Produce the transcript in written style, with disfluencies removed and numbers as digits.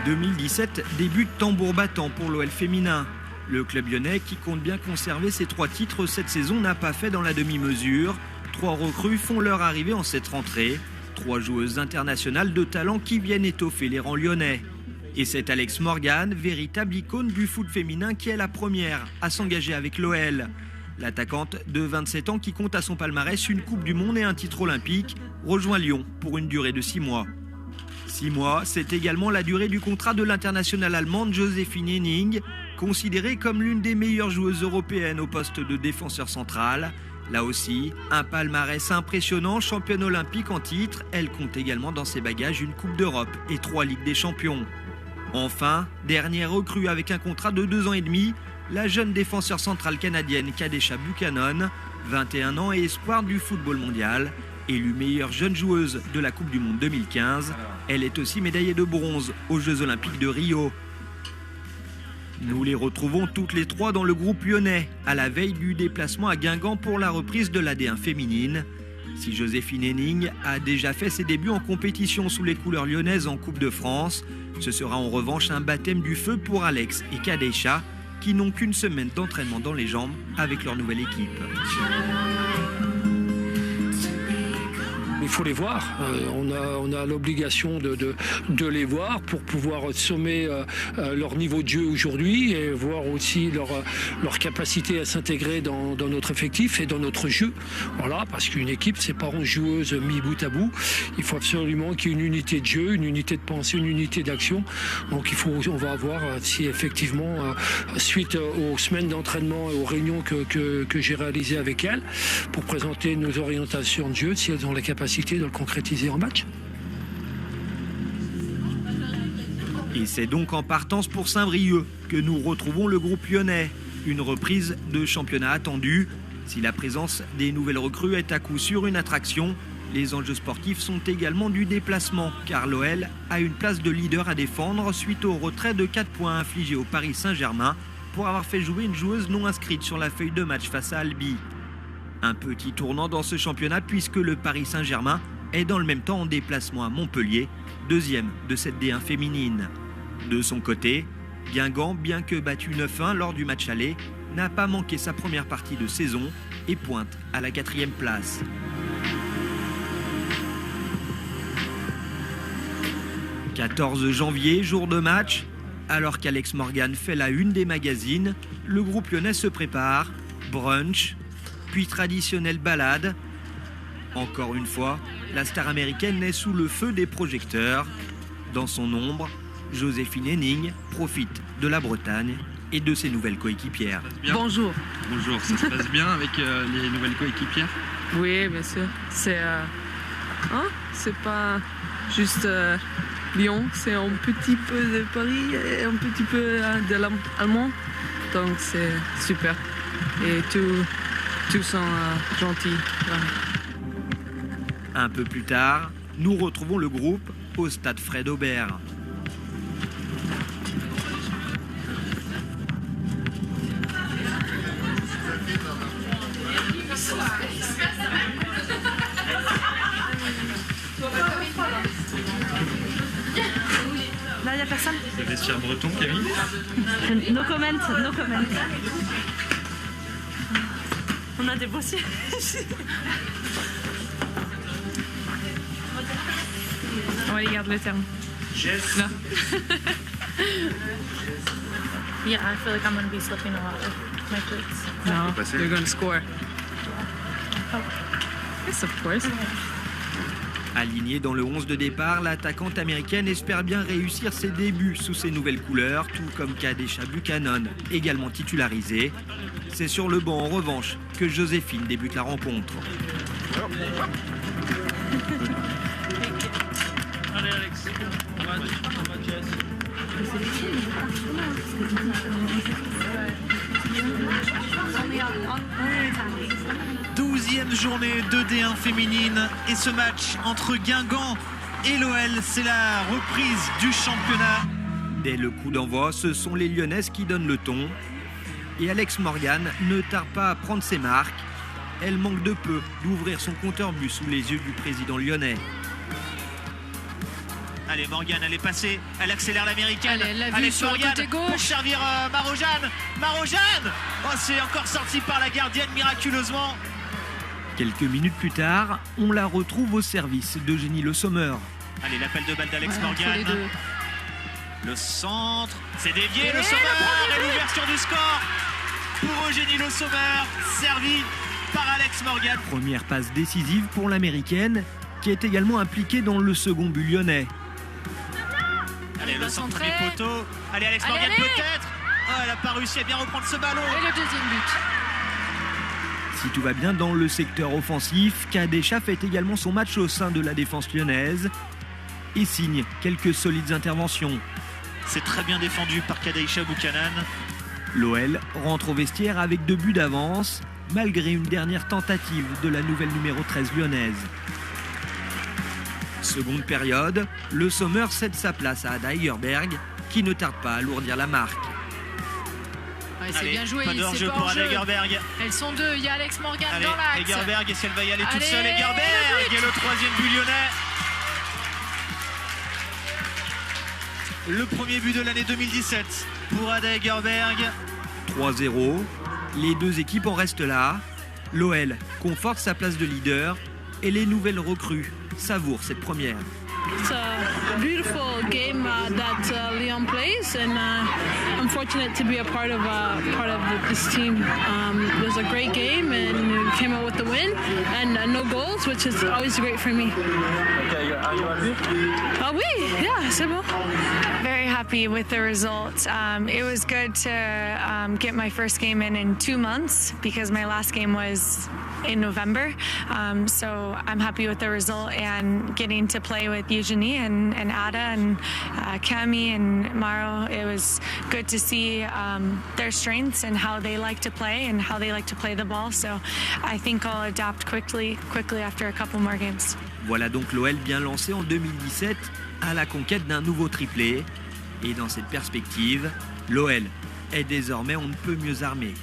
2017 débute tambour battant pour l'OL féminin. Le club lyonnais, qui compte bien conserver ses 3 titres cette saison, n'a pas fait dans la demi-mesure. 3 recrues font leur arrivée en cette rentrée. 3 joueuses internationales de talent qui viennent étoffer les rangs lyonnais. Et c'est Alex Morgan, véritable icône du foot féminin, qui est la première à s'engager avec l'OL. L'attaquante de 27 ans, qui compte à son palmarès une Coupe du Monde et un titre olympique, rejoint Lyon pour une durée de 6 mois. 6 mois, c'est également la durée du contrat de l'internationale allemande Joséphine Henning, considérée comme l'une des meilleures joueuses européennes au poste de défenseur central. Là aussi, un palmarès impressionnant, championne olympique en titre. Elle compte également dans ses bagages une Coupe d'Europe et 3 Ligues des Champions. Enfin, dernière recrue avec un contrat de 2 ans et demi, la jeune défenseur centrale canadienne Kadesha Buchanan, 21 ans et espoir du football mondial. Élue meilleure jeune joueuse de la Coupe du Monde 2015, elle est aussi médaillée de bronze aux Jeux Olympiques de Rio. Nous les retrouvons toutes les 3 dans le groupe lyonnais, à la veille du déplacement à Guingamp pour la reprise de la D1 féminine. Si Joséphine Henning a déjà fait ses débuts en compétition sous les couleurs lyonnaises en Coupe de France, ce sera en revanche un baptême du feu pour Alex et Kadesha, qui n'ont qu'une semaine d'entraînement dans les jambes avec leur nouvelle équipe. Il faut les voir, on a l'obligation de les voir pour pouvoir sommer leur niveau de jeu aujourd'hui et voir aussi leur capacité à s'intégrer dans notre effectif et dans notre jeu. Voilà, parce qu'une équipe, c'est pas 11 joueuses mis bout à bout. Il faut absolument qu'il y ait une unité de jeu, une unité de pensée, une unité d'action. Donc on va voir si effectivement, suite aux semaines d'entraînement et aux réunions que j'ai réalisées avec elles, pour présenter nos orientations de jeu, si elles ont la capacité de le concrétiser en match. Et c'est donc en partance pour Saint-Brieuc que nous retrouvons le groupe lyonnais. Une reprise de championnat attendue. Si la présence des nouvelles recrues est à coup sûr une attraction, les enjeux sportifs sont également du déplacement, car l'OL a une place de leader à défendre suite au retrait de 4 points infligés au Paris Saint-Germain pour avoir fait jouer une joueuse non inscrite sur la feuille de match face à Albi. Un petit tournant dans ce championnat puisque le Paris Saint-Germain est dans le même temps en déplacement à Montpellier, 2e de cette D1 féminine. De son côté, Guingamp, bien que battu 9-1 lors du match aller, n'a pas manqué sa première partie de saison et pointe à la 4e place. « 14 janvier, jour de match. Alors qu'Alex Morgan fait la une des magazines, le groupe lyonnais se prépare. Brunch, puis traditionnelle balade. Encore une fois, la star américaine est sous le feu des projecteurs. Dans son ombre, Joséphine Henning profite de la Bretagne et de ses nouvelles coéquipières. Bonjour. Bonjour, ça se passe bien avec les nouvelles coéquipières? Oui, bien sûr. C'est pas juste Lyon, c'est un petit peu de Paris et un petit peu de l'allemand. Donc c'est super. Et tous sont gentils. Un peu plus tard, nous retrouvons le groupe au stade Fred Aubert. Là, il n'y a personne. Le vestiaire breton, Camille? No comment, no comment. On a des beaux sièges. On regarde le terme. Jess. Là. Yeah, I feel like I'm going to be slipping a lot with my cleats. No, passer. you're going to score. Oh. Yes, of course. Alignée dans le 11 de départ, l'attaquante américaine espère bien réussir ses débuts sous ses nouvelles couleurs, tout comme Kadesha Buchanan, également titularisée. C'est sur le banc en revanche que Joséphine débute la rencontre. Allez Alex, on va Jess. 12e journée de D1 féminine et ce match entre Guingamp et l'OL, c'est la reprise du championnat. Dès le coup d'envoi, ce sont les Lyonnaises qui donnent le ton. Et Alex Morgan ne tarde pas à prendre ses marques. Elle manque de peu d'ouvrir son compteur but sous les yeux du président lyonnais. Allez, Morgan, elle est passée, elle accélère l'américaine. Allez, elle l'a vu Alex sur le Morgan côté gauche. pour servir Marojane. Marojane, oh, c'est encore sorti par la gardienne miraculeusement. Quelques minutes plus tard, on la retrouve au service d'Eugénie Le Sommer. Allez, l'appel de balle d'Alex Ouais, entre les Morgan. deux. Le centre, c'est dévié, Et Le le Sommer premier et l'ouverture du score pour Eugénie Le Sommer, servi par Alex Morgan. Première passe décisive pour l'américaine, qui est également impliquée dans le second but lyonnais. Allez, Elle le va centre du centrer. poteau. Allez, Alex Allez, Morgan allez. peut-être. Oh, elle n'a pas réussi à bien reprendre ce ballon. Et le deuxième but. Si tout va bien dans le secteur offensif, Kadesha fait également son match au sein de la défense lyonnaise et signe quelques solides interventions. C'est très bien défendu par Kadeisha Buchanan. L'OL rentre au vestiaire avec 2 buts d'avance, malgré une dernière tentative de la nouvelle numéro 13 lyonnaise. Seconde période, Le Sommer cède sa place à Ada Egerberg, qui ne tarde pas à alourdir la marque. Ouais, c'est Allez, bien joué, pas de c'est hors-jeu pas pour Ada hors-jeu. Egerberg. Elles sont deux, il y a Alex Morgan Allez, dans l'axe. Egerberg, est-ce qu'elle va y aller toute Allez, seule? le Egerberg but. et le 3e but lyonnais. Le premier but de l'année 2017 pour Ada Egerberg. 3-0, les deux équipes en restent là. L'OL conforte sa place de leader et les nouvelles recrues savourent cette première. It's a beautiful game that Lyon plays, and I'm fortunate to be a part of this team. It was a great game, and we came out with the win, and no goals, which is always great for me. Ah oui, yeah, c'est bon. Very happy with the result. It was good to get my first game in 2 months because my last game was in November. So I'm happy with the result and getting to play with Eugenie and Ada and Cami and Maro. It was good to see their strengths and how they like to play and how they like to play the ball. So I think I'll adapt quickly after a couple more games. Voilà donc l'OL bien lancé en 2017 à la conquête d'un nouveau triplé. Et dans cette perspective, l'OL est désormais on ne peut mieux armé.